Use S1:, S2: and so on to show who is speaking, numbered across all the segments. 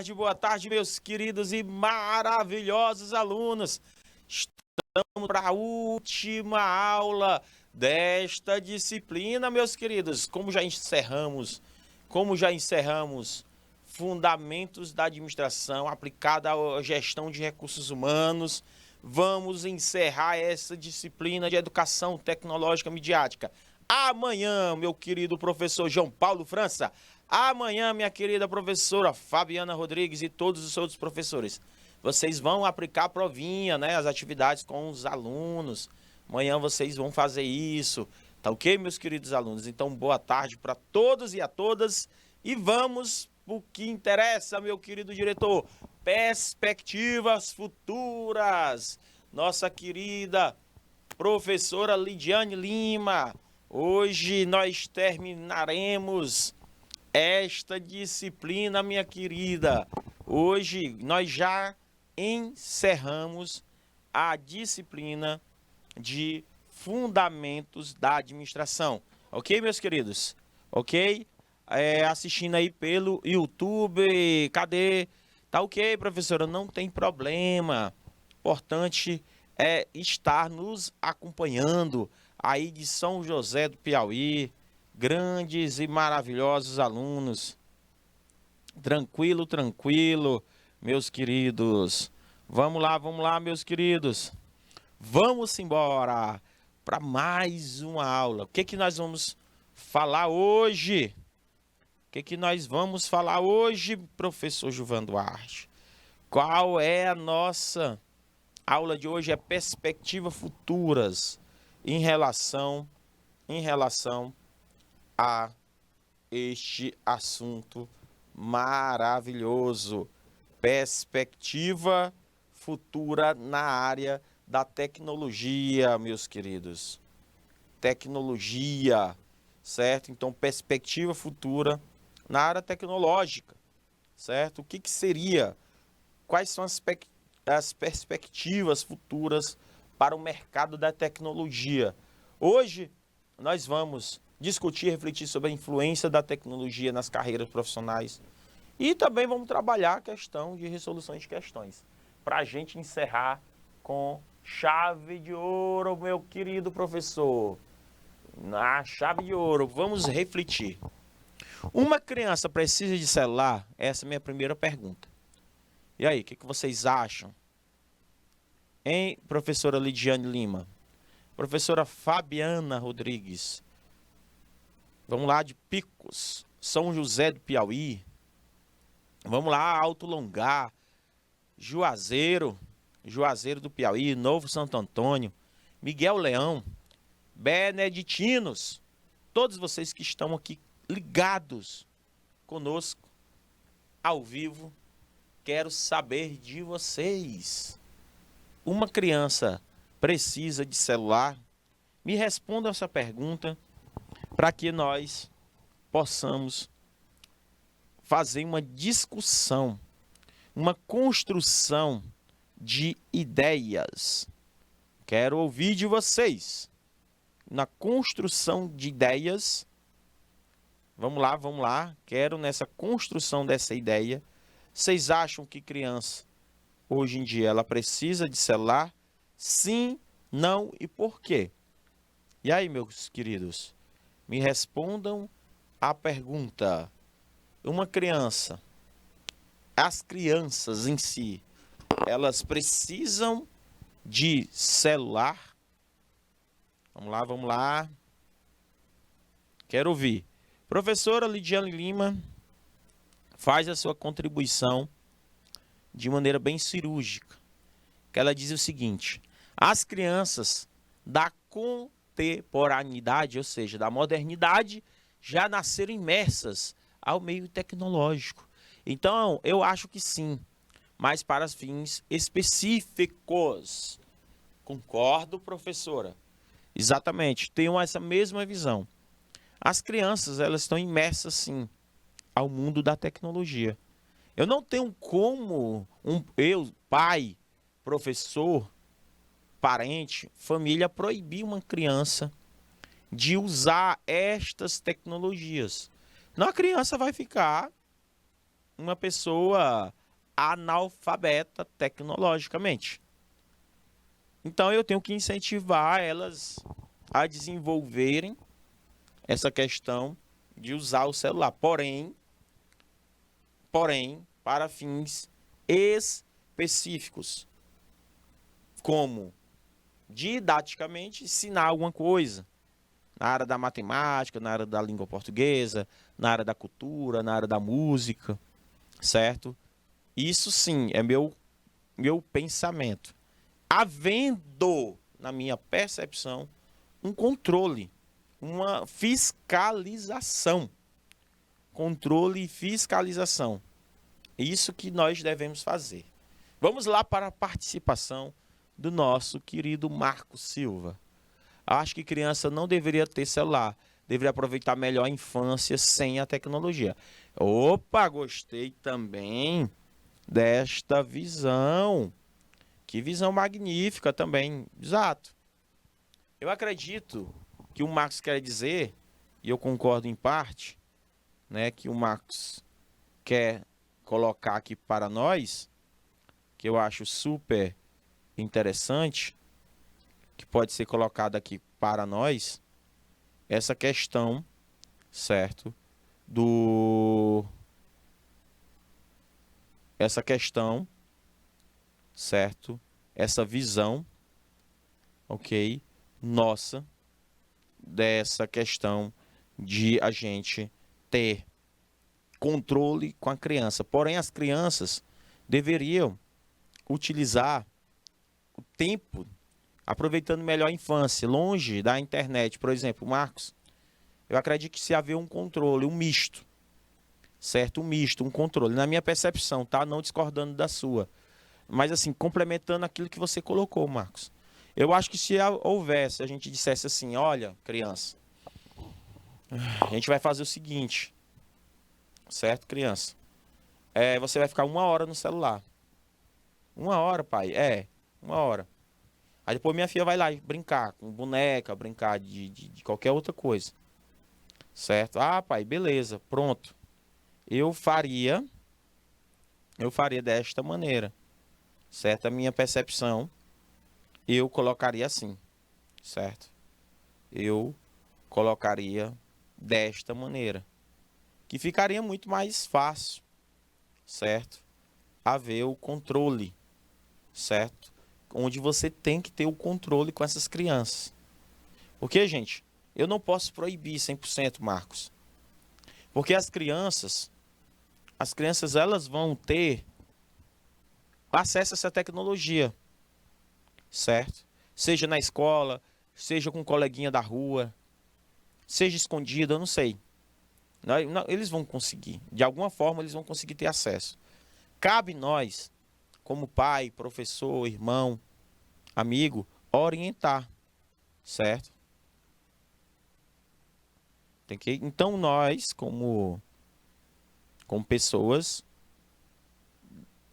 S1: boa tarde, meus queridos e maravilhosos alunos. Estamos para a última aula desta disciplina, meus queridos. Como já encerramos Fundamentos da Administração aplicada à gestão de recursos humanos, vamos encerrar essa disciplina de Educação Tecnológica Midiática. Amanhã, meu querido professor João Paulo França, amanhã, minha querida professora Fabiana Rodrigues e todos os outros professores, vocês vão aplicar a provinha, né, as atividades com os alunos. Amanhã vocês vão fazer isso, tá ok, meus queridos alunos? Então, boa tarde para todos e a todas e vamos o que interessa, meu querido diretor, perspectivas futuras. Nossa querida professora Lidiane Lima, hoje nós terminaremos esta disciplina, minha querida. Hoje nós já encerramos a disciplina de Fundamentos da Administração. Ok, meus queridos? Ok? Assistindo aí pelo YouTube, cadê? Tá ok, professora, não tem problema. Importante é estar nos acompanhando aí de São José do Piauí, grandes e maravilhosos alunos. Tranquilo, tranquilo, meus queridos. Vamos lá, meus queridos. Vamos embora para mais uma aula. O que que nós vamos falar hoje? O que nós vamos falar hoje, professor Gilvan Duarte? Qual é a nossa aula de hoje? É perspectivas futuras em relação a este assunto maravilhoso. Perspectiva futura na área da tecnologia, meus queridos. Tecnologia, certo? Então, perspectiva futura na área tecnológica, certo? O que seria? Quais são as perspectivas futuras para o mercado da tecnologia? Hoje, nós vamos discutir e refletir sobre a influência da tecnologia nas carreiras profissionais e também vamos trabalhar a questão de resoluções de questões, para a gente encerrar com chave de ouro, meu querido professor. Na chave de ouro, vamos refletir. Uma criança precisa de celular? Essa é a minha primeira pergunta. E aí, o que vocês acham? Hein, professora Lidiane Lima? Professora Fabiana Rodrigues? Vamos lá, de Picos, São José do Piauí. Vamos lá, Alto Longar, Juazeiro do Piauí, Novo Santo Antônio, Miguel Leão, Beneditinos. Todos vocês que estão aqui ligados conosco, ao vivo, quero saber de vocês. Uma criança precisa de celular? Me respondam essa pergunta para que nós possamos fazer uma discussão, uma construção de ideias. Quero ouvir de vocês. Na construção de ideias, vamos lá. Quero nessa construção dessa ideia. Vocês acham que criança, hoje em dia, ela precisa de celular? Sim, não e por quê? E aí, meus queridos, me respondam a pergunta. Uma criança, as crianças em si, elas precisam de celular? Vamos lá. Quero ouvir. Professora Lidiane Lima faz a sua contribuição de maneira bem cirúrgica. Que ela diz o seguinte: as crianças da contemporaneidade, ou seja, da modernidade, já nasceram imersas ao meio tecnológico. Então, eu acho que sim, mas para fins específicos. Concordo, professora. Exatamente, tenho essa mesma visão. As crianças, elas estão imersas, sim, ao mundo da tecnologia. Eu não tenho como, eu, pai, professor, parente, família, proibir uma criança de usar estas tecnologias. Não, a criança vai ficar uma pessoa analfabeta tecnologicamente. Então eu tenho que incentivar elas a desenvolverem essa questão de usar o celular. Porém, para fins específicos, como didaticamente ensinar alguma coisa na área da matemática, na área da língua portuguesa, na área da cultura, na área da música, certo? Isso sim é meu pensamento. Havendo, na minha percepção, um controle, uma fiscalização. Controle e fiscalização. Isso que nós devemos fazer. Vamos lá para a participação do nosso querido Marcos Silva. Acho que criança não deveria ter celular. Deveria aproveitar melhor a infância sem a tecnologia. Opa, gostei também desta visão. Que visão magnífica também. Exato. Eu acredito que o Marcos quer dizer, e eu concordo em parte, né, que o Marcos quer colocar aqui para nós, que eu acho super interessante, que pode ser colocado aqui para nós, essa questão, certo? Essa questão, certo? Essa visão, ok? Nossa, dessa questão de a gente ter controle com a criança. Porém, as crianças deveriam utilizar o tempo aproveitando melhor a infância, longe da internet. Por exemplo, Marcos, eu acredito que se haver um controle, um misto, certo? Um misto, um controle. Na minha percepção, tá? Não discordando da sua. Mas assim, complementando aquilo que você colocou, Marcos. Eu acho que se houvesse, a gente dissesse assim, olha, criança, a gente vai fazer o seguinte, certo, criança? Você vai ficar 1 hora no celular. 1 hora, pai? 1 hora. Aí depois minha filha vai lá brincar com boneca, brincar de qualquer outra coisa. Certo? Ah, pai, beleza, pronto. Eu faria desta maneira. Certo? A minha percepção, eu colocaria assim. Certo? Eu colocaria desta maneira. Que ficaria muito mais fácil. Certo? Haver o controle. Certo? Onde você tem que ter o controle com essas crianças. Porque, gente, eu não posso proibir 100%, Marcos. Porque as crianças elas vão ter acesso a essa tecnologia, certo? Seja na escola, seja com um coleguinha da rua, seja escondida, eu não sei. Eles vão conseguir, de alguma forma eles vão conseguir ter acesso. Cabe nós, como pai, professor, irmão, amigo, orientar, certo? Então nós, como pessoas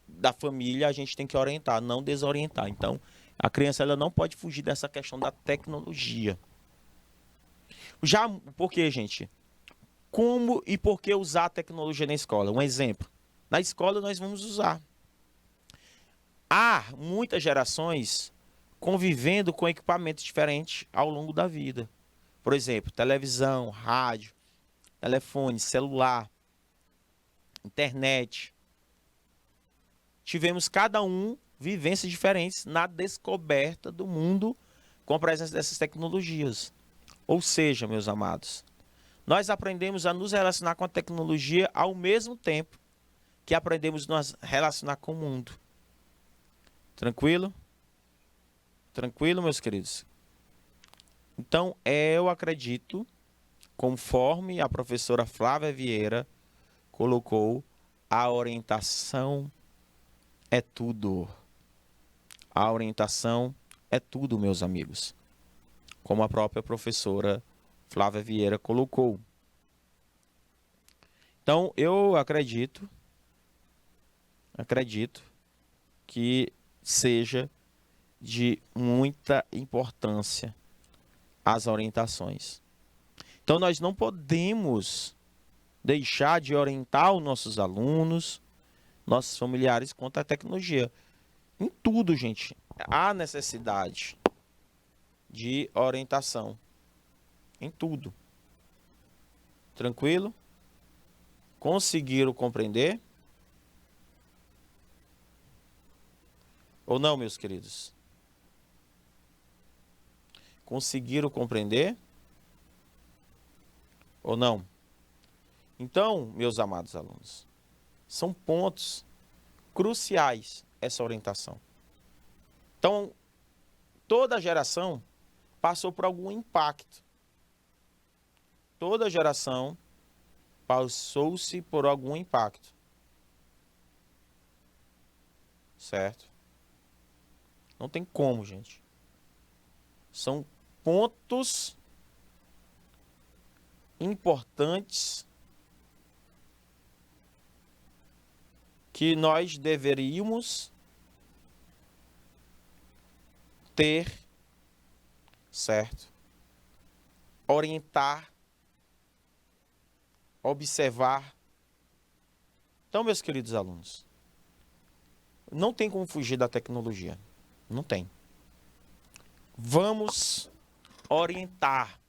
S1: da família, a gente tem que orientar, não desorientar. Então, a criança ela não pode fugir dessa questão da tecnologia. Já, por quê, gente? Como e por que usar a tecnologia na escola? Um exemplo. Na escola nós vamos usar. Há muitas gerações convivendo com equipamentos diferentes ao longo da vida. Por exemplo, televisão, rádio, telefone, celular, internet. Tivemos cada um vivências diferentes na descoberta do mundo com a presença dessas tecnologias. Ou seja, meus amados, nós aprendemos a nos relacionar com a tecnologia ao mesmo tempo que aprendemos a nos relacionar com o mundo. Tranquilo? Tranquilo, meus queridos? Então, eu acredito, conforme a professora Flávia Vieira colocou, a orientação é tudo. A orientação é tudo, meus amigos. Como a própria professora Flávia Vieira colocou. Então, eu acredito que seja de muita importância as orientações. Então, nós não podemos deixar de orientar os nossos alunos, nossos familiares quanto à tecnologia. Em tudo, gente, há necessidade de orientação. Em tudo. Tranquilo? Conseguiram compreender? Ou não, meus queridos? Conseguiram compreender? Ou não? Então, meus amados alunos, são pontos cruciais essa orientação. Então, toda geração passou por algum impacto. Toda geração passou-se por algum impacto. Certo? Não tem como, gente. São pontos importantes que nós deveríamos ter, certo? Orientar, observar. Então, meus queridos alunos, não tem como fugir da tecnologia. Não tem. Vamos orientar.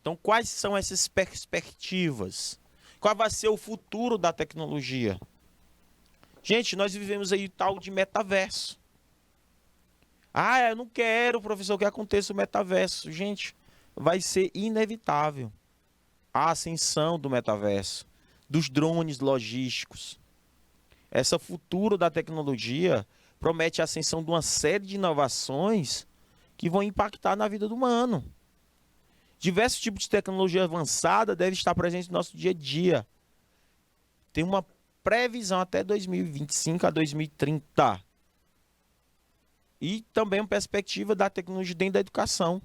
S1: Então, quais são essas perspectivas? Qual vai ser o futuro da tecnologia? Gente, nós vivemos aí tal de metaverso. Ah, eu não quero, professor, que aconteça o metaverso. Gente, vai ser inevitável a ascensão do metaverso, dos drones logísticos. Esse futuro da tecnologia promete a ascensão de uma série de inovações que vão impactar na vida do humano. Diversos tipos de tecnologia avançada devem estar presentes no nosso dia a dia. Tem uma previsão até 2025 a 2030. E também uma perspectiva da tecnologia dentro da educação.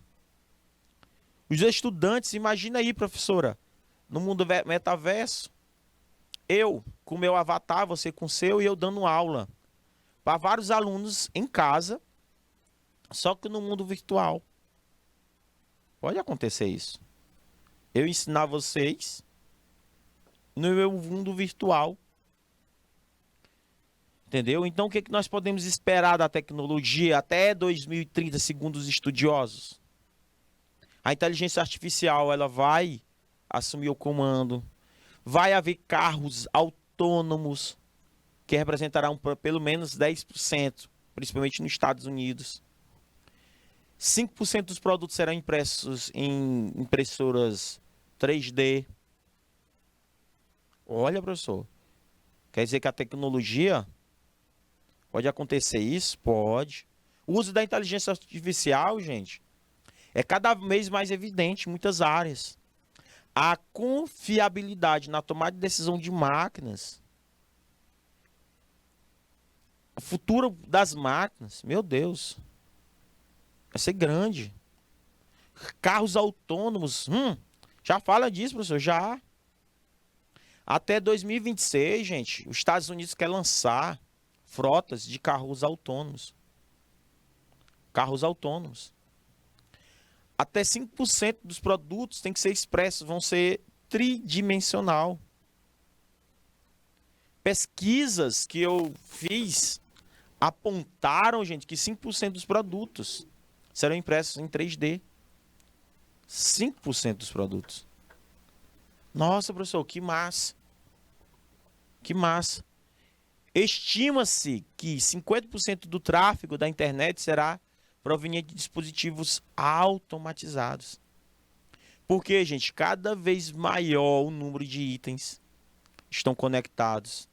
S1: Os estudantes, imagina aí, professora, no mundo metaverso, eu com meu avatar, você com o seu, e eu dando aula para vários alunos em casa, só que no mundo virtual. Pode acontecer isso. Eu ensinar vocês no meu mundo virtual. Entendeu? Então, o que nós podemos esperar da tecnologia até 2030, segundo os estudiosos? A inteligência artificial, ela vai assumir o comando. Vai haver carros autônomos, que representarão pelo menos 10%, principalmente nos Estados Unidos. 5% dos produtos serão impressos em impressoras 3D. Olha, professor, quer dizer que a tecnologia pode acontecer isso? Pode. O uso da inteligência artificial, gente, é cada vez mais evidente em muitas áreas. A confiabilidade na tomada de decisão de máquinas, o futuro das máquinas, meu Deus, vai ser grande. Carros autônomos, já fala disso, professor, já. Até 2026, gente, os Estados Unidos quer lançar frotas de carros autônomos. Carros autônomos. Até 5% dos produtos tem que ser expressos, vão ser tridimensional. Pesquisas que eu fiz apontaram, gente, que 5% dos produtos serão impressos em 3D. 5% dos produtos. Nossa, professor, que massa. Que massa. Estima-se que 50% do tráfego da internet será proveniente de dispositivos automatizados. Porque, gente, cada vez maior o número de itens estão conectados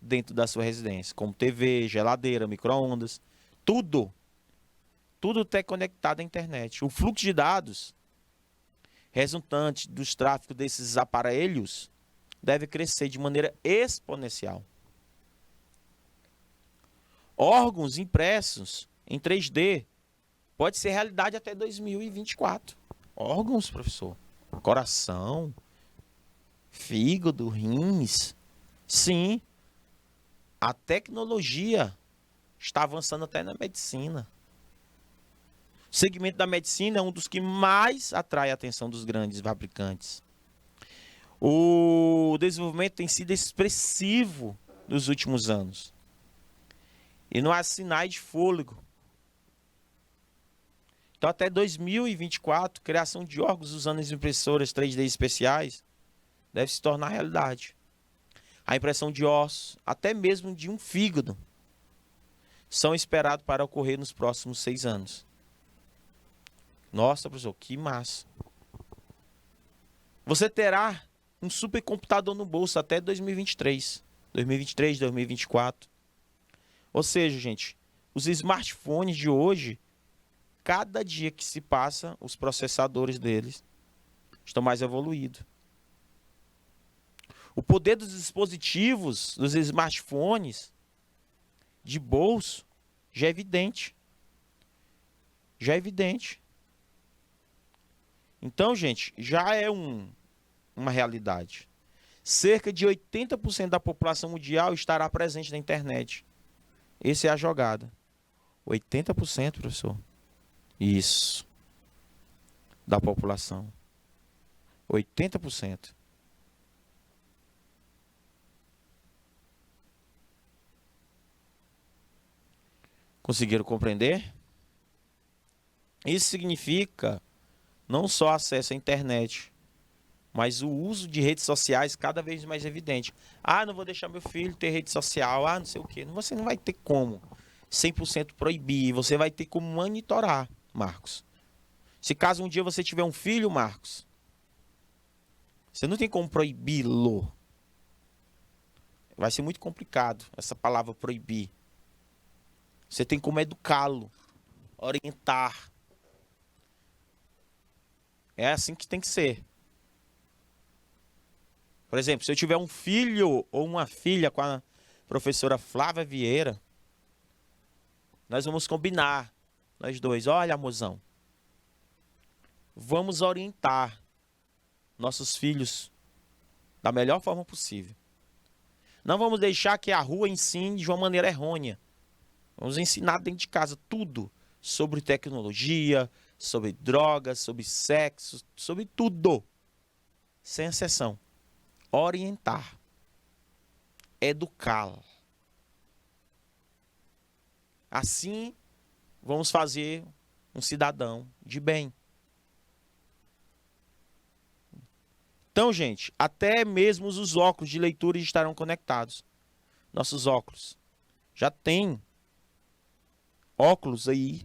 S1: dentro da sua residência, como TV, geladeira, micro-ondas, tudo. Tudo está conectado à internet. O fluxo de dados resultante dos tráfegos desses aparelhos deve crescer de maneira exponencial. Órgãos impressos em 3D pode ser realidade até 2024. Órgãos, professor. Coração, fígado, rins. Sim, a tecnologia está avançando até na medicina. O segmento da medicina é um dos que mais atrai a atenção dos grandes fabricantes. O desenvolvimento tem sido expressivo nos últimos anos. E não há sinais de fôlego. Então, até 2024, criação de órgãos usando as impressoras 3D especiais deve se tornar realidade. A impressão de ossos, até mesmo de um fígado, são esperados para ocorrer nos próximos 6 anos. Nossa, professor, que massa. Você terá um supercomputador no bolso até 2023, 2024. Ou seja, gente, os smartphones de hoje, cada dia que se passa, os processadores deles estão mais evoluídos. O poder dos dispositivos, dos smartphones de bolso, já é evidente. Já é evidente. Então, gente, já é uma realidade. Cerca de 80% da população mundial estará presente na internet. Essa é a jogada. 80%, professor. Isso. Da população. 80%. Conseguiram compreender? Isso significa não só acesso à internet, mas o uso de redes sociais cada vez mais evidente. Ah, não vou deixar meu filho ter rede social, ah, não sei o quê. Você não vai ter como 100% proibir, você vai ter como monitorar, Marcos. Se caso um dia você tiver um filho, Marcos, você não tem como proibi-lo. Vai ser muito complicado essa palavra proibir. Você tem como educá-lo, orientar. É assim que tem que ser. Por exemplo, se eu tiver um filho ou uma filha com a professora Flávia Vieira, nós vamos combinar, nós dois. Olha, amorzão, vamos orientar nossos filhos da melhor forma possível. Não vamos deixar que a rua ensine de uma maneira errônea. Vamos ensinar dentro de casa tudo sobre tecnologia, sobre drogas, sobre sexo, sobre tudo. Sem exceção. Orientar. Educá-la. Assim, vamos fazer um cidadão de bem. Então, gente, até mesmo os óculos de leitura estarão conectados. Nossos óculos. Já tem óculos aí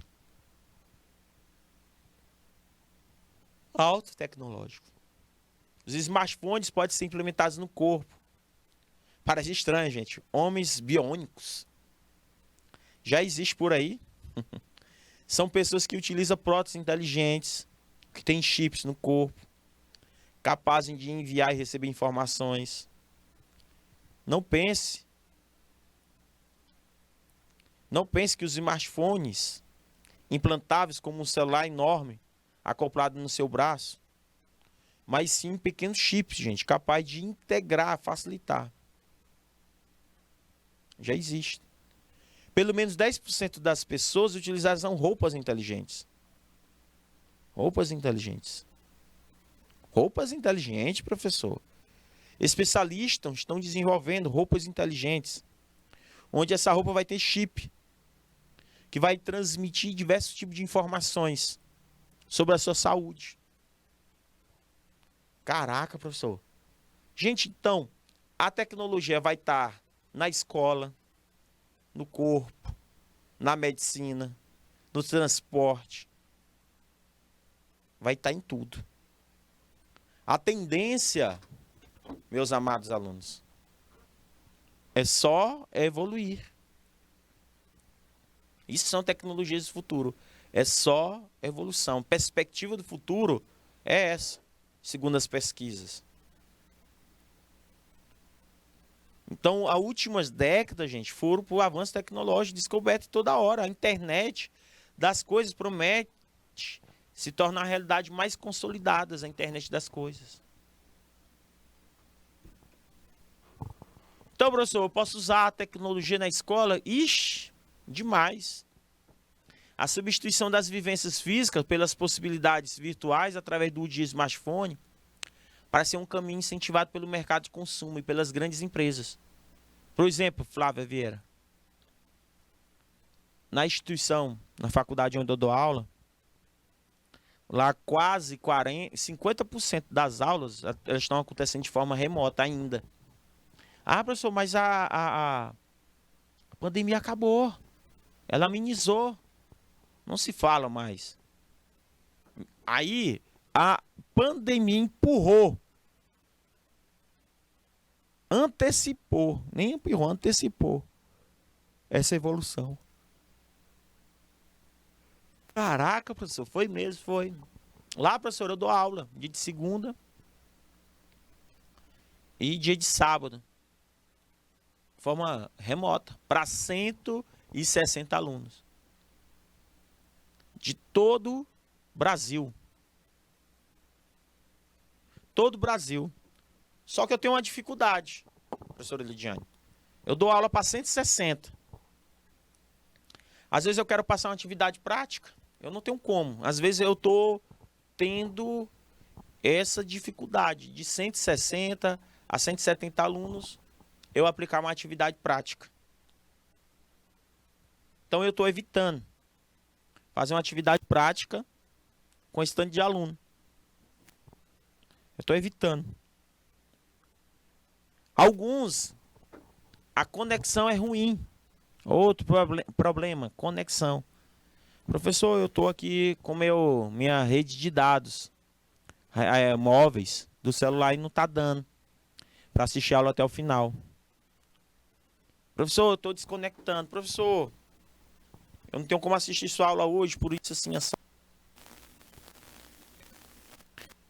S1: alto tecnológico. Os smartphones podem ser implementados no corpo. Parece estranho, gente. Homens biônicos. Já existe por aí. São pessoas que utilizam próteses inteligentes, que têm chips no corpo, capazes de enviar e receber informações. Não pense que os smartphones implantáveis como um celular enorme acoplado no seu braço, mas sim pequenos chips, gente, capaz de integrar, facilitar. Já existe. Pelo menos 10% das pessoas utilizarão roupas inteligentes. Roupas inteligentes. Roupas inteligentes, professor. Especialistas estão desenvolvendo roupas inteligentes, onde essa roupa vai ter chip, que vai transmitir diversos tipos de informações sobre a sua saúde. Caraca, professor. Gente, então, a tecnologia vai estar na escola, no corpo, na medicina, no transporte. Vai estar em tudo. A tendência, meus amados alunos, é só evoluir. Isso são tecnologias do futuro. É só evolução. Perspectiva do futuro é essa, segundo as pesquisas. Então, as últimas décadas, gente, foram por avanço tecnológico, descoberto toda hora. A internet das coisas promete se tornar a realidade mais consolidada, a internet das coisas. Então, professor, eu posso usar a tecnologia na escola? Ixi, demais. A substituição das vivências físicas pelas possibilidades virtuais através do uso de smartphone para ser um caminho incentivado pelo mercado de consumo e pelas grandes empresas. Por exemplo, Flávia Vieira, na instituição, na faculdade onde eu dou aula, lá quase 50% das aulas elas estão acontecendo de forma remota ainda. Ah, professor, mas a pandemia acabou. Ela amenizou. Não se fala mais. Aí a pandemia empurrou. Antecipou. Nem empurrou, antecipou essa evolução. Caraca, professor, foi mesmo, foi. Lá, professor, eu dou aula dia de segunda e dia de sábado. De forma remota, para 160 alunos. De todo o Brasil. Todo o Brasil. Só que eu tenho uma dificuldade, professora Lidiane. Eu dou aula para 160. Às vezes eu quero passar uma atividade prática. Eu não tenho como. Às vezes eu estou tendo essa dificuldade de 160 a 170 alunos eu aplicar uma atividade prática. Então eu estou evitando fazer uma atividade prática com esse tanto de aluno. Eu estou evitando. Alguns, a conexão é ruim. Outro problema, conexão. Professor, eu estou aqui com minha rede de dados móveis do celular e não está dando para assistir a aula até o final. Professor, eu estou desconectando. Professor, eu não tenho como assistir sua aula hoje, por isso assim, essa...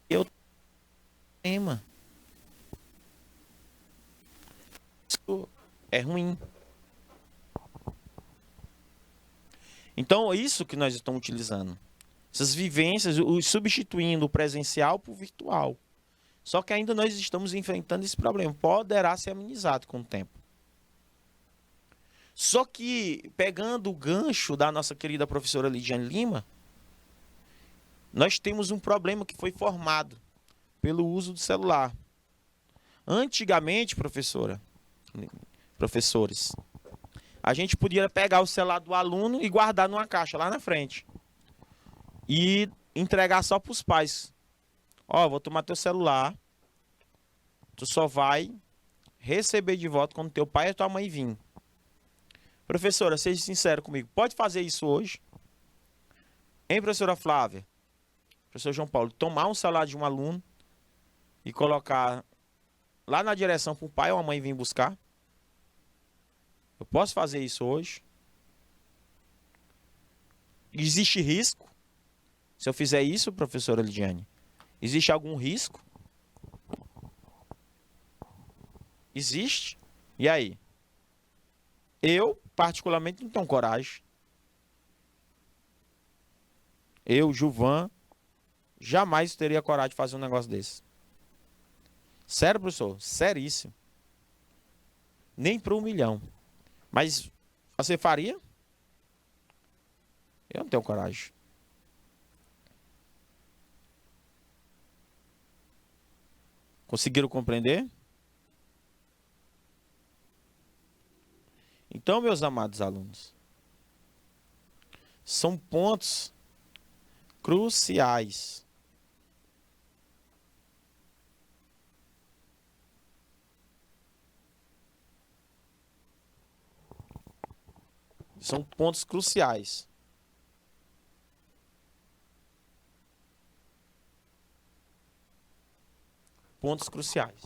S1: Eu tenho. Isso é ruim. Então, é isso que nós estamos utilizando. Essas vivências, substituindo o presencial por virtual. Só que ainda nós estamos enfrentando esse problema. Poderá ser amenizado com o tempo. Só que, pegando o gancho da nossa querida professora Lidiane Lima, nós temos um problema que foi formado pelo uso do celular. Antigamente, professores, a gente podia pegar o celular do aluno e guardar numa caixa lá na frente. E entregar só para os pais. Ó, vou tomar teu celular. Tu só vai receber de volta quando teu pai e tua mãe vir. Professora, seja sincero comigo. Pode fazer isso hoje? Hein, professora Flávia? Professor João Paulo, tomar um celular de um aluno e colocar lá na direção para o pai ou a mãe vir buscar? Eu posso fazer isso hoje? Existe risco? Se eu fizer isso, professora Lidiane, existe algum risco? Existe? E aí? Eu, particularmente, não tenho coragem. Eu, Juvan, jamais teria coragem de fazer um negócio desse. Sério, professor? Seríssimo. Nem para 1 milhão. Mas você faria? Eu não tenho coragem. Conseguiram compreender? Então, meus amados alunos, são pontos cruciais. São pontos cruciais. Pontos cruciais.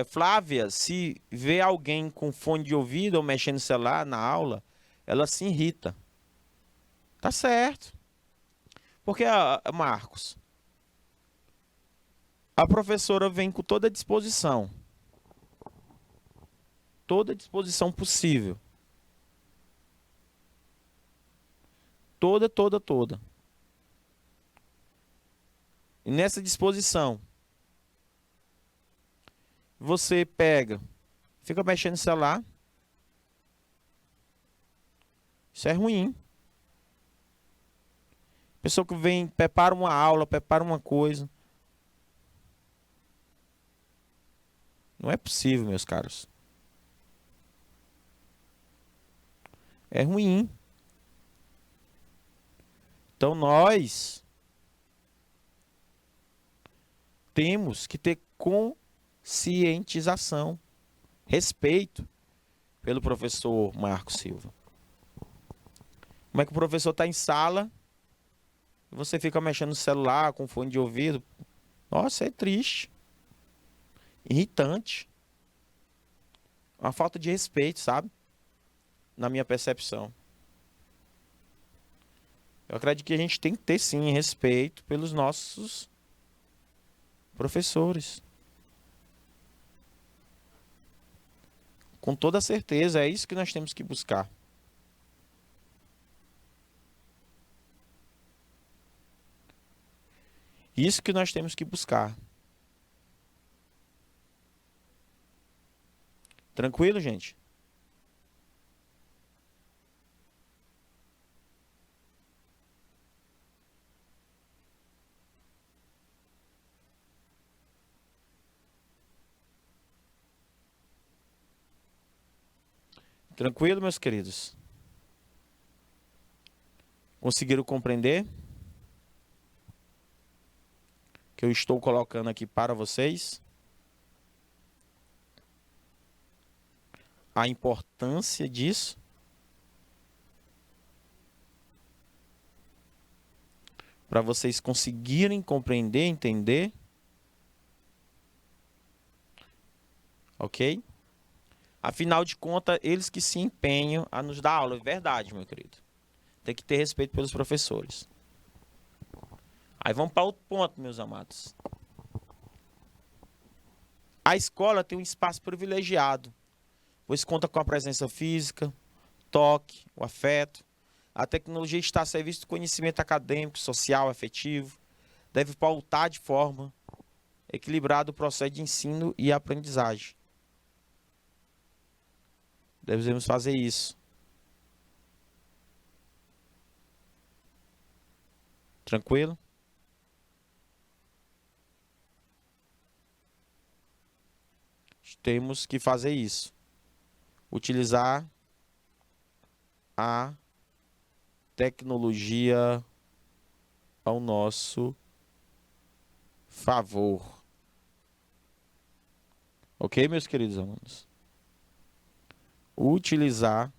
S1: Flávia, se vê alguém com fone de ouvido ou mexendo no celular na aula, ela se irrita. Tá certo. Porque, Marcos, a professora vem com toda a disposição. Toda a disposição possível. Toda. E nessa disposição, você pega, fica mexendo no celular. Isso é ruim. Pessoa que vem, prepara uma aula, prepara uma coisa. Não é possível, meus caros. É ruim. Então nós temos que ter conscientização, respeito pelo professor Marcos Silva. Como é que o professor está em sala e você fica mexendo no celular, com fone de ouvido? Nossa, é triste. Irritante. Uma falta de respeito, sabe? Na minha percepção. Eu acredito que a gente tem que ter, sim, respeito pelos nossos professores. Com toda certeza, é isso que nós temos que buscar. Isso que nós temos que buscar. Tranquilo, gente? Tranquilo, meus queridos? Conseguiram compreender que eu estou colocando aqui para vocês? A importância disso? Para vocês conseguirem compreender, entender? Ok? Afinal de contas, eles que se empenham a nos dar aula. É verdade, meu querido. Tem que ter respeito pelos professores. Aí vamos para outro ponto, meus amados. A escola tem um espaço privilegiado, pois conta com a presença física, toque, o afeto. A tecnologia está a serviço do conhecimento acadêmico, social, afetivo. Deve pautar de forma equilibrada o processo de ensino e aprendizagem. Devemos fazer isso. Tranquilo? Temos que fazer isso. Utilizar a tecnologia ao nosso favor. Ok, meus queridos alunos? Utilizar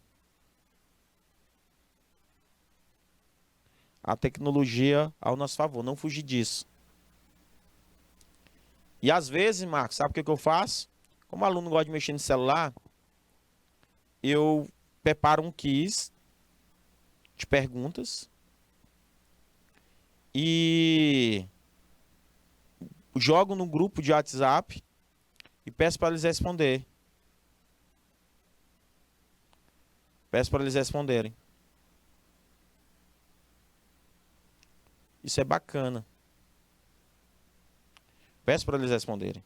S1: a tecnologia ao nosso favor, não fugir disso. E às vezes, Marcos, sabe o que eu faço? Como aluno gosta de mexer no celular, eu preparo um quiz de perguntas e jogo no grupo de WhatsApp e peço para eles responder. Peço para eles responderem. Isso é bacana. Peço para eles responderem.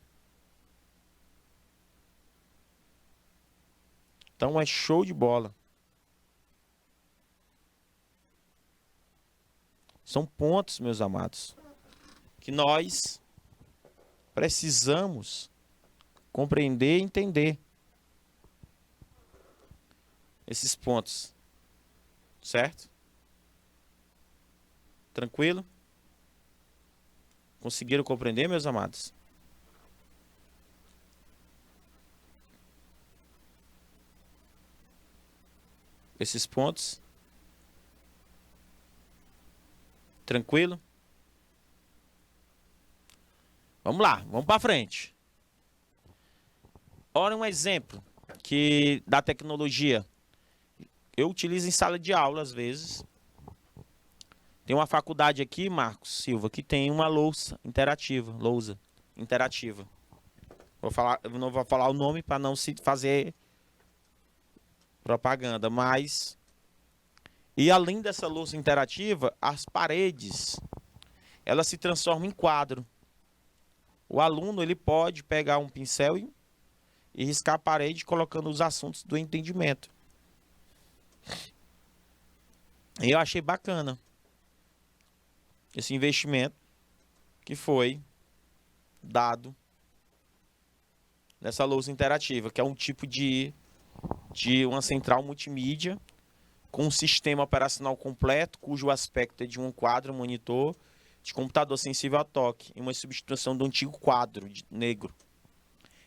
S1: Então é show de bola. São pontos, meus amados, que nós precisamos compreender e entender. Esses pontos. Certo? Tranquilo? Conseguiram compreender, meus amados? Esses pontos? Tranquilo? Vamos lá, vamos para frente. Olha um exemplo da tecnologia. Eu utilizo em sala de aula às vezes. Tem uma faculdade aqui, Marcos Silva, que tem uma lousa interativa. Eu não vou falar o nome para não se fazer propaganda, mas... E além dessa lousa interativa, as paredes, elas se transformam em quadro. O aluno, ele pode pegar um pincel e riscar a parede colocando os assuntos do entendimento. E eu achei bacana. esse investimento que foi dado nessa lousa interativa, que é um tipo de uma central multimídia com um sistema operacional completo, cujo aspecto é de um quadro monitor de computador sensível a toque, e uma substituição do antigo quadro negro.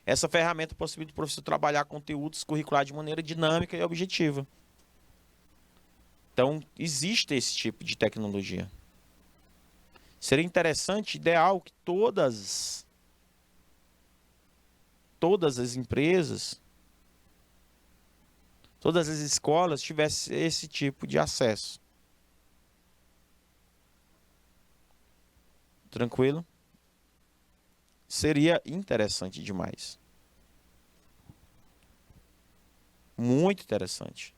S1: Essa ferramenta possibilita o professor trabalhar conteúdos curriculares de maneira dinâmica e objetiva. Então, existe esse tipo de tecnologia. Seria interessante, ideal, que todas as empresas, todas as escolas tivessem esse tipo de acesso. Tranquilo? Seria interessante demais. Muito interessante.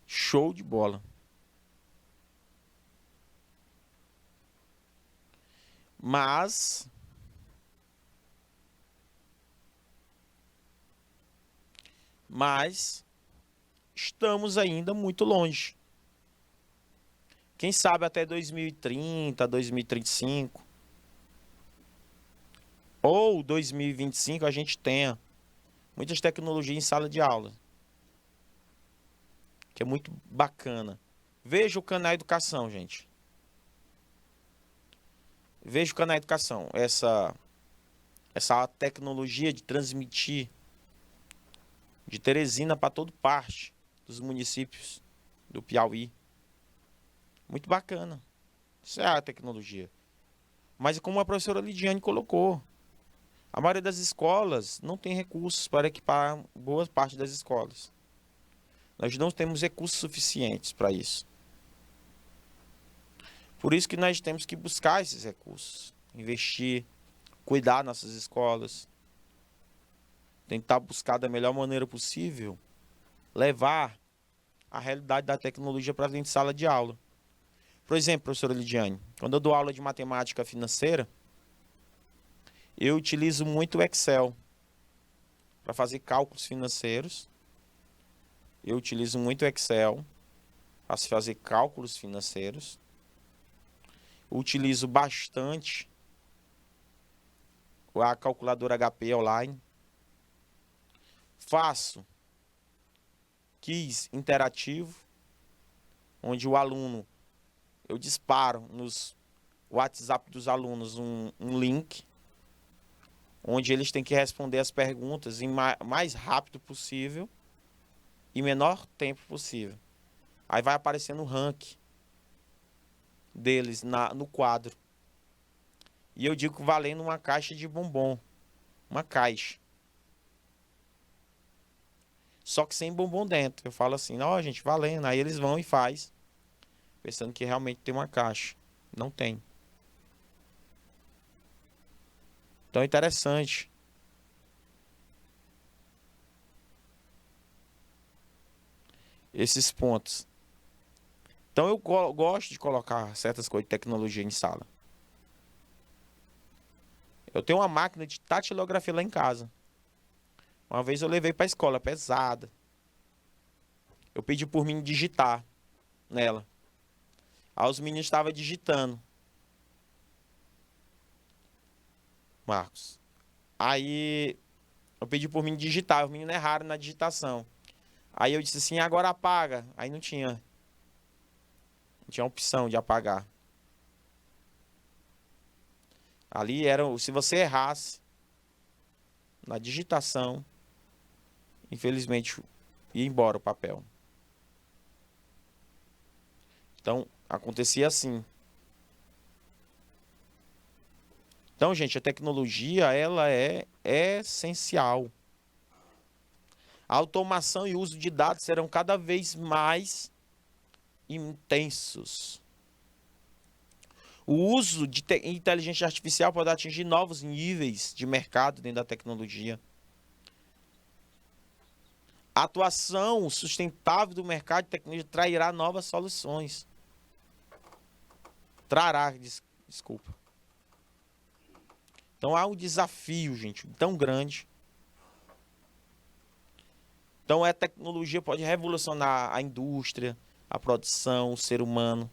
S1: Show de bola. Mas estamos ainda muito longe. Quem sabe até 2030, 2035 ou 2025 a gente tenha muitas tecnologias em sala de aula, que é muito bacana. Veja o canal Educação, gente. Veja o canal Educação. Essa tecnologia de transmitir de Teresina para toda parte dos municípios do Piauí. Muito bacana. Isso é a tecnologia. Mas como a professora Lidiane colocou, a maioria das escolas não tem recursos para equipar boa parte das escolas. Nós não temos recursos suficientes para isso. Por isso que nós temos que buscar esses recursos, investir, cuidar nossas escolas, tentar buscar da melhor maneira possível, levar a realidade da tecnologia para dentro de sala de aula. Por exemplo, professora Lidiane, quando eu dou aula de matemática financeira, eu utilizo muito o Excel para fazer cálculos financeiros. Eu utilizo muito o Excel para fazer cálculos financeiros. Utilizo bastante a calculadora HP online. Faço quiz interativo, onde o aluno, eu disparo nos WhatsApp dos alunos um link, onde eles têm que responder as perguntas em mais rápido possível e menor tempo possível. Aí vai aparecendo o ranking deles no quadro. E eu digo valendo uma caixa de bombom. Uma caixa. Só que sem bombom dentro. Eu falo assim, ó, gente, valendo. Aí eles vão e faz, pensando que realmente tem uma caixa. Não tem. Então é interessante. Esses pontos. Então eu gosto de colocar certas coisas de tecnologia em sala. Eu tenho uma máquina de tatilografia lá em casa. Uma vez eu levei para a escola, pesada. Eu pedi por mim digitar nela. Aí os meninos estavam digitando. Marcos. Aí eu pedi por mim digitar. Os meninos erraram na digitação. Aí eu disse assim, agora apaga. Aí não tinha. Não tinha opção de apagar. Ali era, se você errasse na digitação, infelizmente ia embora o papel. Então, acontecia assim. Então, gente, a tecnologia, ela é essencial. A automação e o uso de dados serão cada vez mais intensos. O uso de inteligência artificial pode atingir novos níveis de mercado dentro da tecnologia. A atuação sustentável do mercado de tecnologia trará novas soluções. Desculpa. Então há um desafio, gente, tão grande. Então, a tecnologia pode revolucionar a indústria, a produção, o ser humano.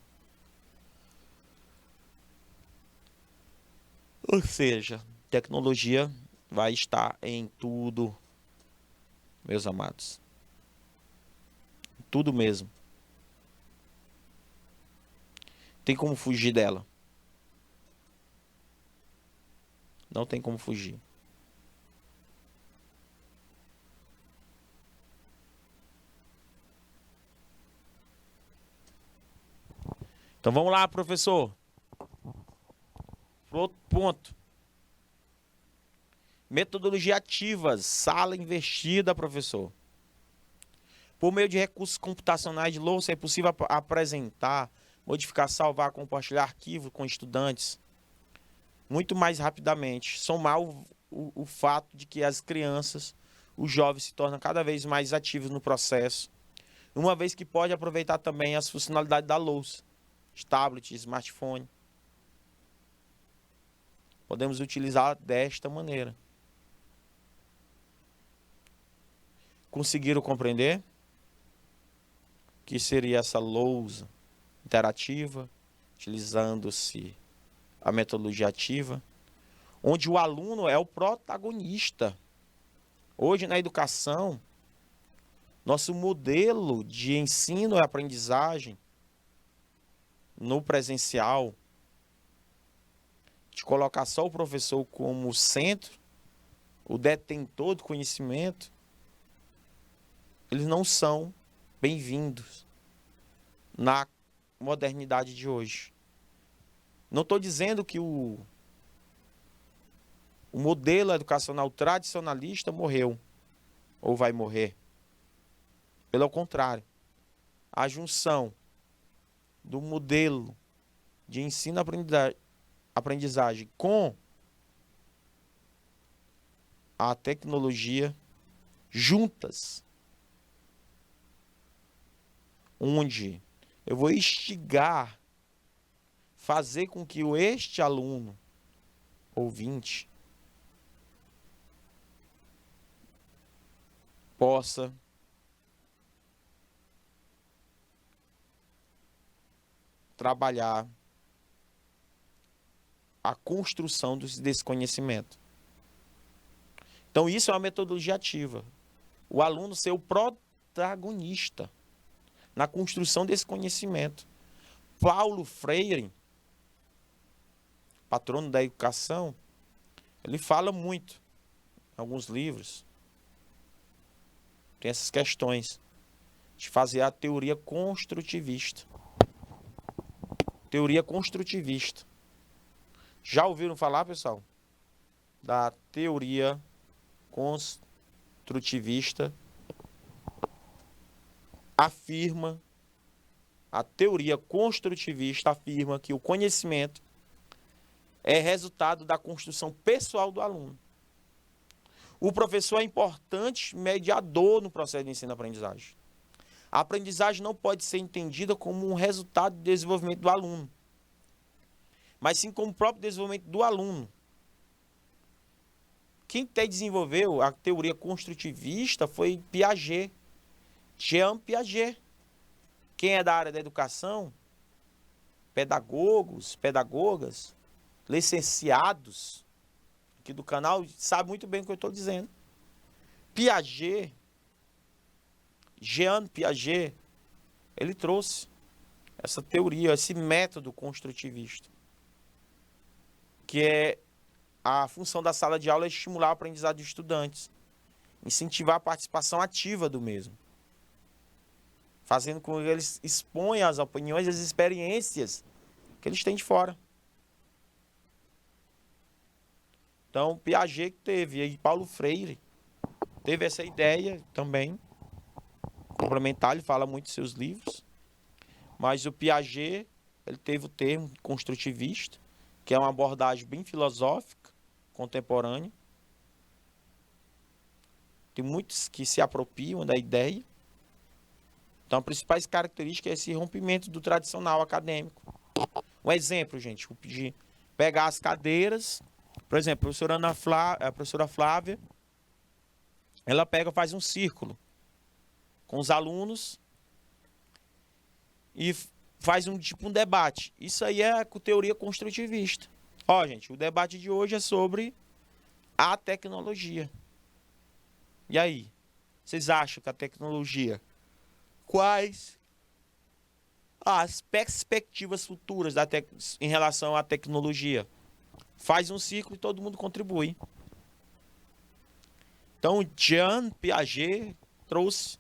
S1: Ou seja, tecnologia vai estar em tudo, meus amados. Tudo mesmo. Tem como fugir dela? Não tem como fugir. Então vamos lá, professor. Outro ponto. Metodologia ativas, sala investida, professor. Por meio de recursos computacionais de louça, é possível apresentar, modificar, salvar, compartilhar arquivo com estudantes muito mais rapidamente. Somar o fato de que as crianças, os jovens se tornam cada vez mais ativos no processo, uma vez que pode aproveitar também as funcionalidades da louça, tablet, smartphone. Podemos utilizar desta maneira. Conseguiram compreender? Que seria essa lousa interativa, utilizando-se a metodologia ativa, onde o aluno é o protagonista. Hoje, na educação, nosso modelo de ensino e aprendizagem no presencial, de colocar só o professor como centro, o detentor do conhecimento, eles não são bem-vindos na modernidade de hoje. Não estou dizendo que o modelo educacional tradicionalista morreu ou vai morrer. Pelo contrário, a junção do modelo de ensino e aprendizagem com a tecnologia juntas, onde eu vou instigar, fazer com que este aluno, ouvinte, possa trabalhar a construção desse conhecimento. Então, isso é uma metodologia ativa. O aluno ser o protagonista na construção desse conhecimento. Paulo Freire, patrono da educação, ele fala muito em alguns livros. Tem essas questões de fazer a teoria construtivista. Teoria construtivista. Já ouviram falar, pessoal? Da teoria construtivista. A teoria construtivista afirma que o conhecimento é resultado da construção pessoal do aluno. O professor é importante mediador no processo de ensino-aprendizagem. A aprendizagem não pode ser entendida como um resultado do desenvolvimento do aluno, mas sim como o próprio desenvolvimento do aluno. Quem desenvolveu a teoria construtivista foi Piaget, Jean Piaget. Quem é da área da educação, pedagogos, pedagogas, licenciados aqui do canal, sabe muito bem o que eu estou dizendo. Piaget, Jean Piaget, ele trouxe essa teoria, esse método construtivista, que é a função da sala de aula é estimular o aprendizado de estudantes, incentivar a participação ativa do mesmo, fazendo com que eles exponham as opiniões e as experiências que eles têm de fora. Então, Piaget teve, e Paulo Freire teve essa ideia também, complementar, ele fala muito em seus livros, mas o Piaget, ele teve o termo construtivista, que é uma abordagem bem filosófica, contemporânea. Tem muitos que se apropriam da ideia. Então, a principais característica é esse rompimento do tradicional acadêmico. Um exemplo, gente, vou pedir, pegar as cadeiras, por exemplo, a professora Flávia, ela pega, faz um círculo com os alunos e faz um debate. Isso aí é com teoria construtivista. Ó, gente, o debate de hoje é sobre a tecnologia. E aí? Vocês acham que a tecnologia... Quais as perspectivas futuras em relação à tecnologia? Faz um ciclo e todo mundo contribui. Então, Jean Piaget trouxe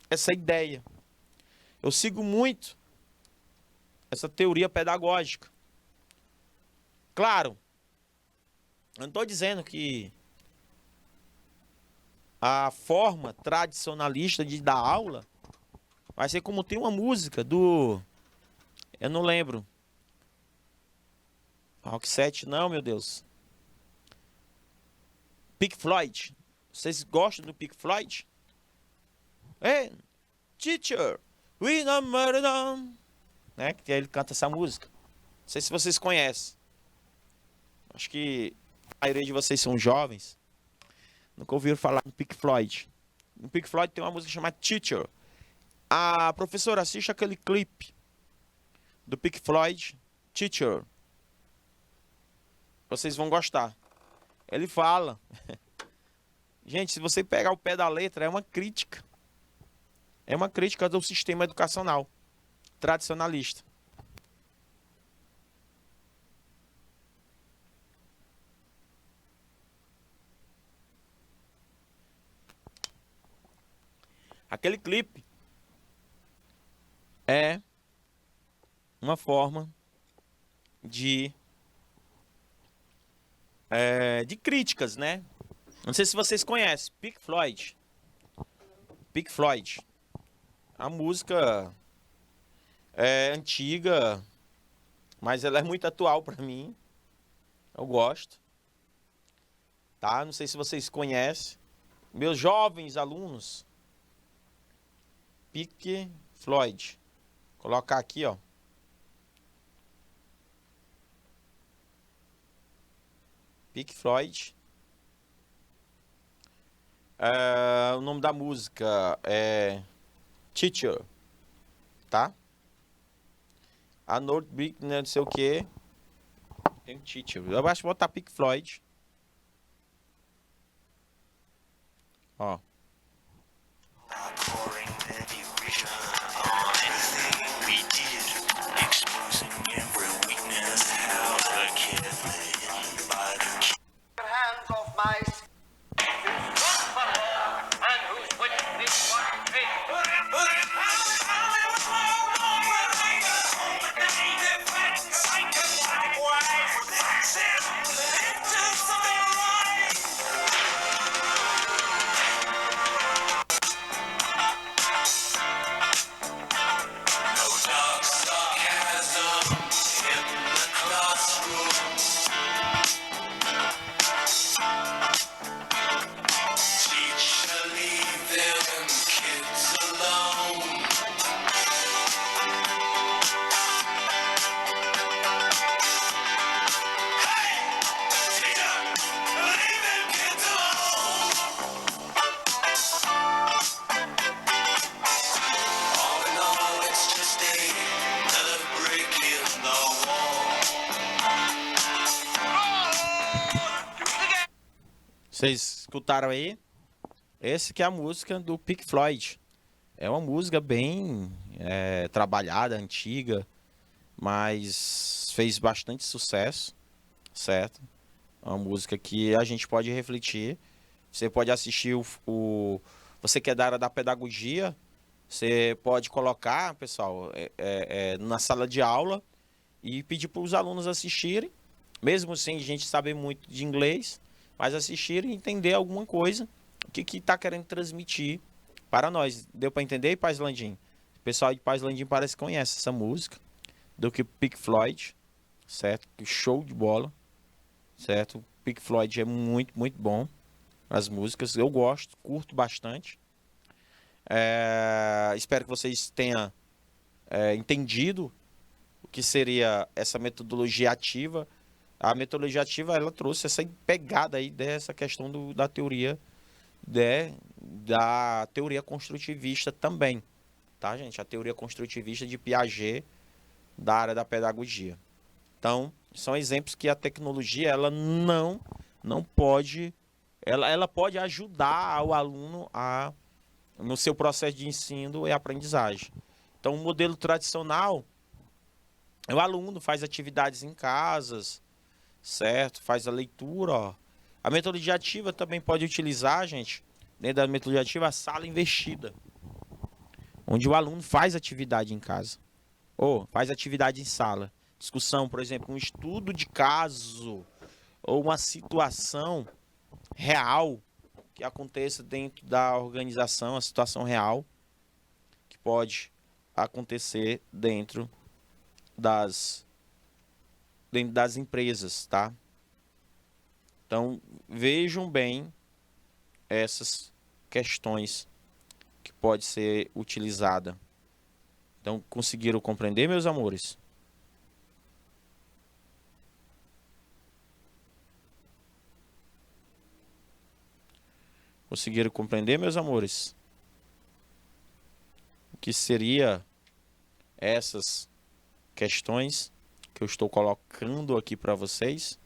S1: essa ideia. Eu sigo muito essa teoria pedagógica. Claro, eu não estou dizendo que a forma tradicionalista de dar aula vai ser como tem uma música do... Eu não lembro. Rock 7, não, meu Deus. Pink Floyd. Vocês gostam do Pink Floyd? Hey, teacher, we don't murder them. Né? Que ele canta essa música. Não sei se vocês conhecem. Acho que a maioria de vocês são jovens. Nunca ouviram falar do Pink Floyd. No Pink Floyd tem uma música chamada Teacher. A professora, assiste aquele clipe do Pink Floyd, Teacher. Vocês vão gostar. Ele fala. Gente, se você pegar o pé da letra, é uma crítica. É uma crítica do sistema educacional tradicionalista. Aquele clipe é uma forma de críticas, né? Não sei se vocês conhecem Pink Floyd. Pink Floyd. A música é antiga, mas ela é muito atual para mim. Eu gosto. Tá? Não sei se vocês conhecem. Meus jovens alunos. Pink Floyd. Vou colocar aqui, ó. Pink Floyd. O nome da música é Teacher. Tá? A Notebook, não sei o que. Tem Teacher. Eu acho que vou botar Pink Floyd. Ó. Vocês escutaram aí? Esse que é a música do Pink Floyd. É uma música bem trabalhada, antiga, mas fez bastante sucesso, certo? É uma música que a gente pode refletir. Você pode assistir você que é da área da pedagogia, você pode colocar, pessoal, na sala de aula e pedir para os alunos assistirem, mesmo sem a gente saber muito de inglês, mas assistirem e entender alguma coisa, o que está querendo transmitir para nós. Deu para entender, Paz Landim? O pessoal de Paz Landim parece que conhece essa música, do que Pink Floyd, certo? Show de bola, certo? Pink Floyd é muito, muito bom. As músicas, eu gosto, curto bastante. Espero que vocês tenham entendido o que seria essa metodologia ativa. A metodologia ativa, ela trouxe essa pegada aí dessa questão da teoria da teoria construtivista também, tá, gente? A teoria construtivista de Piaget, da área da pedagogia. Então, são exemplos que a tecnologia, ela não pode, ela pode ajudar o aluno no seu processo de ensino e aprendizagem. Então, o modelo tradicional, o aluno faz atividades em casas, certo? Faz a leitura, ó. A metodologia ativa também pode utilizar, gente, dentro da metodologia ativa, a sala investida, onde o aluno faz atividade em casa, ou faz atividade em sala. Discussão, por exemplo, um estudo de caso, ou uma situação real que aconteça dentro da organização, a situação real que pode acontecer dentro das empresas, tá? Então, vejam bem essas questões que pode ser utilizada. Então, conseguiram compreender, meus amores? Conseguiram compreender, meus amores? O que seria essas questões que eu estou colocando aqui para vocês?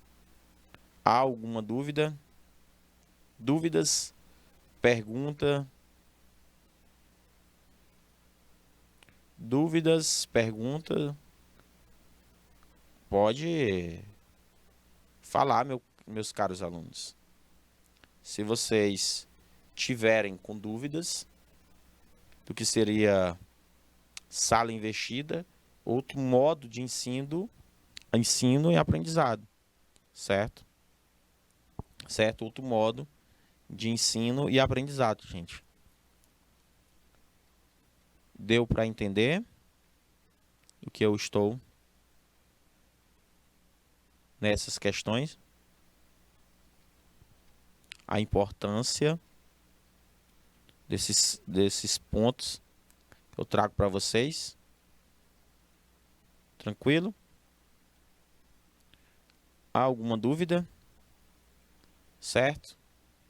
S1: Há alguma dúvida? Dúvidas? Pergunta? Dúvidas? Pergunta? Pode falar, meus caros alunos. Se vocês tiverem com dúvidas do que seria sala investida, outro modo de ensino e aprendizado, certo? Certo? Outro modo de ensino e aprendizado, gente. Deu para entender o que eu estou nessas questões? A importância desses pontos que eu trago para vocês. Tranquilo? Há alguma dúvida? Certo?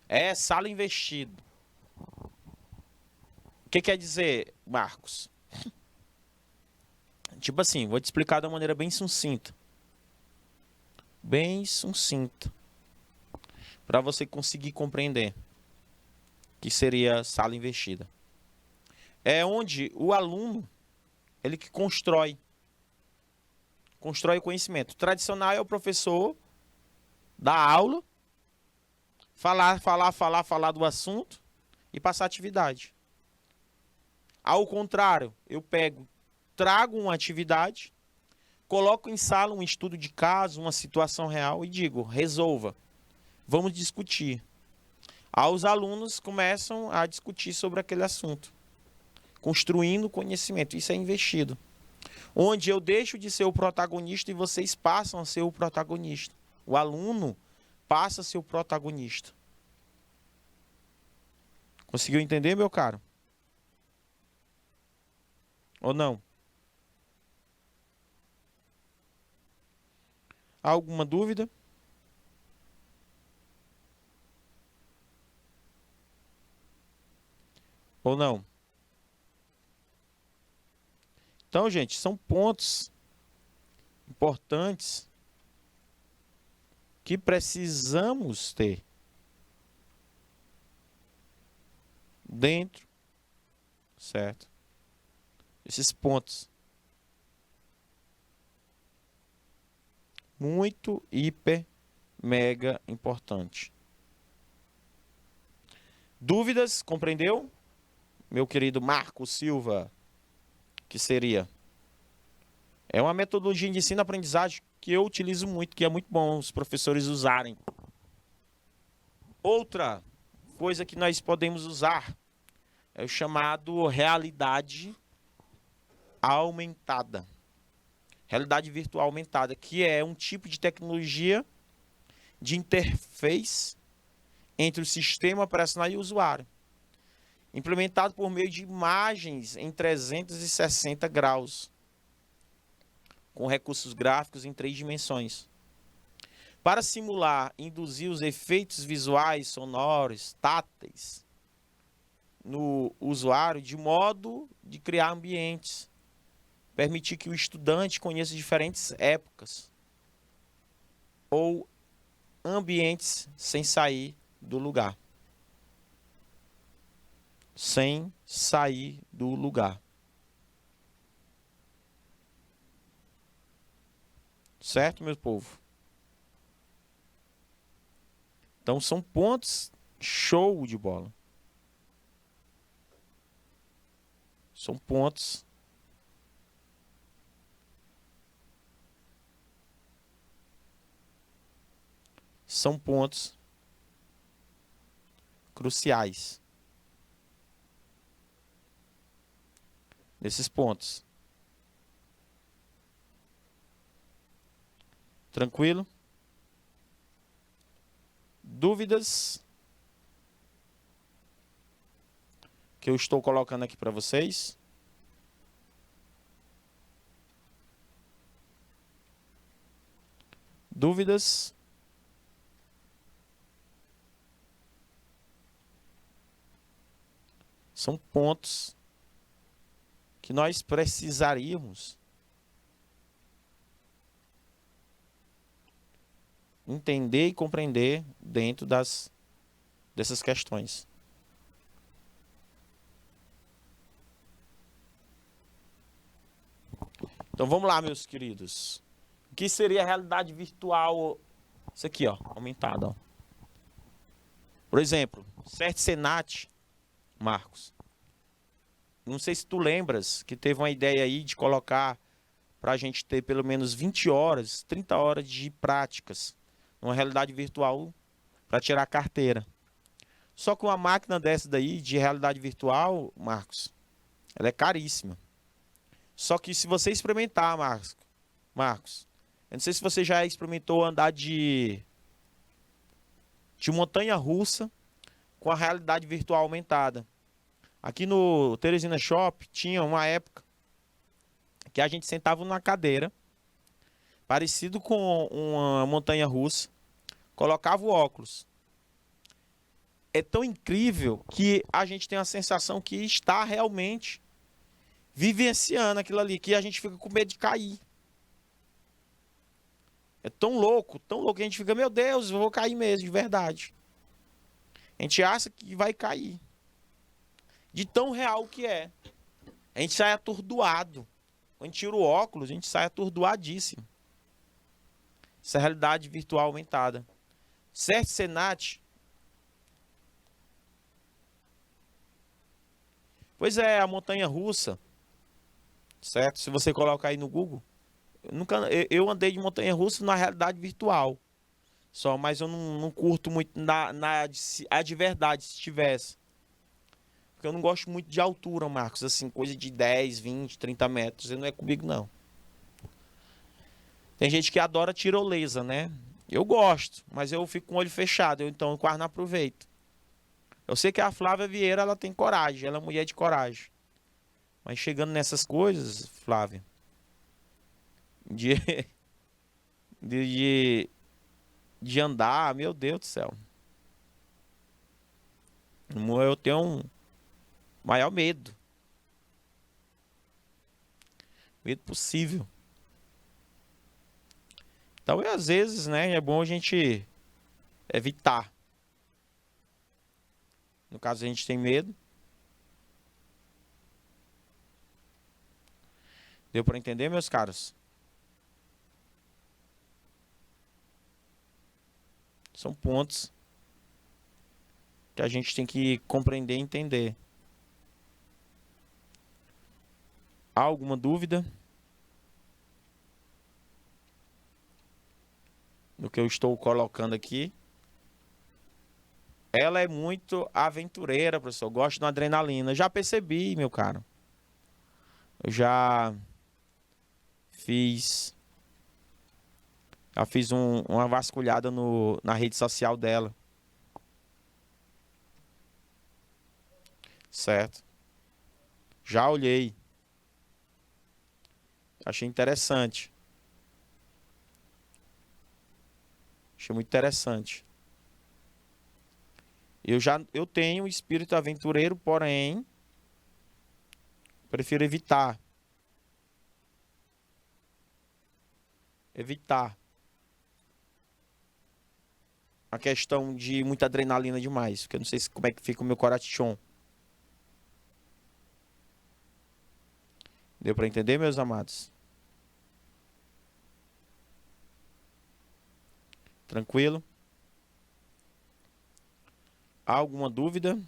S1: É sala investido. O que quer dizer, Marcos? Tipo assim, vou te explicar de uma maneira bem sucinta. Bem sucinta. Para você conseguir compreender que seria sala investida. É onde o aluno, ele que constrói o conhecimento. O tradicional é o professor dar aula, falar do assunto e passar atividade. Ao contrário, eu trago uma atividade, coloco em sala um estudo de caso, uma situação real e digo, resolva. Vamos discutir. Aí os alunos começam a discutir sobre aquele assunto, construindo conhecimento. Isso é investido. Onde eu deixo de ser o protagonista e vocês passam a ser o protagonista. O aluno passa a ser o protagonista. Conseguiu entender, meu caro? Ou não? Há alguma dúvida? Ou não? Então, gente, são pontos importantes que precisamos ter dentro, certo? Esses pontos. Muito, hiper, mega importante. Dúvidas? Compreendeu? Meu querido Marco Silva, que seria? É uma metodologia de ensino-aprendizagem que eu utilizo muito, que é muito bom os professores usarem. Outra coisa que nós podemos usar é o chamado realidade aumentada. Realidade virtual aumentada, que é um tipo de tecnologia de interface entre o sistema operacional e o usuário, implementado por meio de imagens em 360 graus, com recursos gráficos em 3 dimensões. Para simular e induzir os efeitos visuais, sonoros, táteis, no usuário de modo de criar ambientes, permitir que o estudante conheça diferentes épocas ou ambientes sem sair do lugar. Sem sair do lugar. Certo, meu povo? Então são pontos show de bola. São pontos cruciais nesses pontos. Tranquilo? Dúvidas que eu estou colocando aqui para vocês? Dúvidas? São pontos que nós precisaríamos entender e compreender dentro dessas questões. Então vamos lá, meus queridos. O que seria a realidade virtual? Isso aqui, ó, aumentada, ó. Por exemplo, CERT-SENAT, Marcos. Não sei se tu lembras que teve uma ideia aí de colocar para a gente ter pelo menos 20 horas, 30 horas de práticas numa realidade virtual para tirar a carteira. Só que uma máquina dessa daí de realidade virtual, Marcos, ela é caríssima. Só que se você experimentar, Marcos, eu não sei se você já experimentou andar de montanha-russa com a realidade virtual aumentada. Aqui no Teresina Shop tinha uma época que a gente sentava numa cadeira, parecido com uma montanha-russa, colocava o óculos. É tão incrível que a gente tem a sensação que está realmente vivenciando aquilo ali, que a gente fica com medo de cair. É tão louco que a gente fica, meu Deus, eu vou cair mesmo, de verdade. A gente acha que vai cair. De tão real que é. A gente sai atordoado. Quando a gente tira o óculos, a gente sai atordoadíssimo. Essa é a realidade virtual aumentada. CERT-SENAT. Pois é, a montanha-russa. Certo? Se você colocar aí no Google. Eu andei de montanha-russa na realidade virtual. Só, mas eu não curto muito a de verdade, se tivesse. Porque eu não gosto muito de altura, Marcos. Assim, coisa de 10, 20, 30 metros. Não é comigo, não. Tem gente que adora tirolesa, né? Eu gosto, mas eu fico com o olho fechado. Então eu quase não aproveito. Eu sei que a Flávia Vieira, ela tem coragem. Ela é mulher de coragem. Mas chegando nessas coisas, Flávia, de, de, de andar, meu Deus do céu. Eu tenho um maior medo. Medo possível. Então, às vezes, né, é bom a gente evitar. No caso, a gente tem medo. Deu para entender, meus caros? São pontos que a gente tem que compreender e entender. Há alguma dúvida no que eu estou colocando aqui? Ela é muito aventureira, professor. Gosto de uma adrenalina. Já percebi, meu caro. Eu fiz. Já fiz uma vasculhada na rede social dela. Certo? Já olhei. Achei interessante. Achei muito interessante. Eu tenho espírito aventureiro, porém prefiro evitar a questão de muita adrenalina demais, porque eu não sei como é que fica o meu coração. Deu para entender, meus amados? Tranquilo? Há alguma dúvida?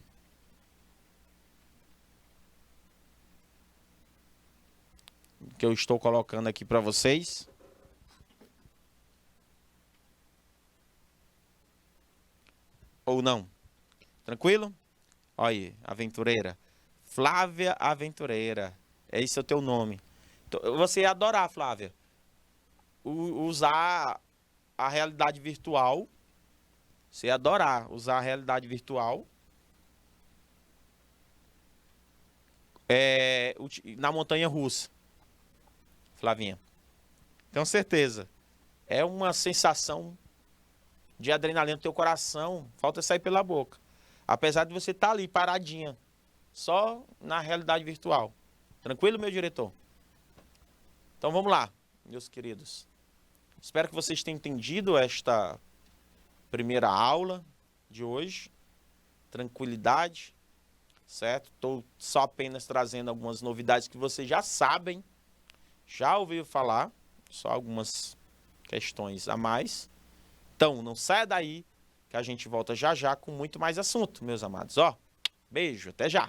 S1: Que eu estou colocando aqui para vocês? Ou não? Tranquilo? Olha aí, aventureira. Flávia Aventureira. Esse é o teu nome. Você ia adorar, Flávia. Usar a realidade virtual. Você ia adorar usar a realidade virtual. Na montanha russa. Flavinha. Tenho certeza. É uma sensação de adrenalina no teu coração. Falta sair pela boca. Apesar de você estar ali paradinha. Só na realidade virtual. Tranquilo, meu diretor? Então vamos lá, meus queridos. Espero que vocês tenham entendido esta primeira aula de hoje. Tranquilidade, certo? Estou só apenas trazendo algumas novidades que vocês já sabem, já ouviram falar, só algumas questões a mais. Então, não saia daí, que a gente volta já já com muito mais assunto, meus amados. Ó, beijo, até já!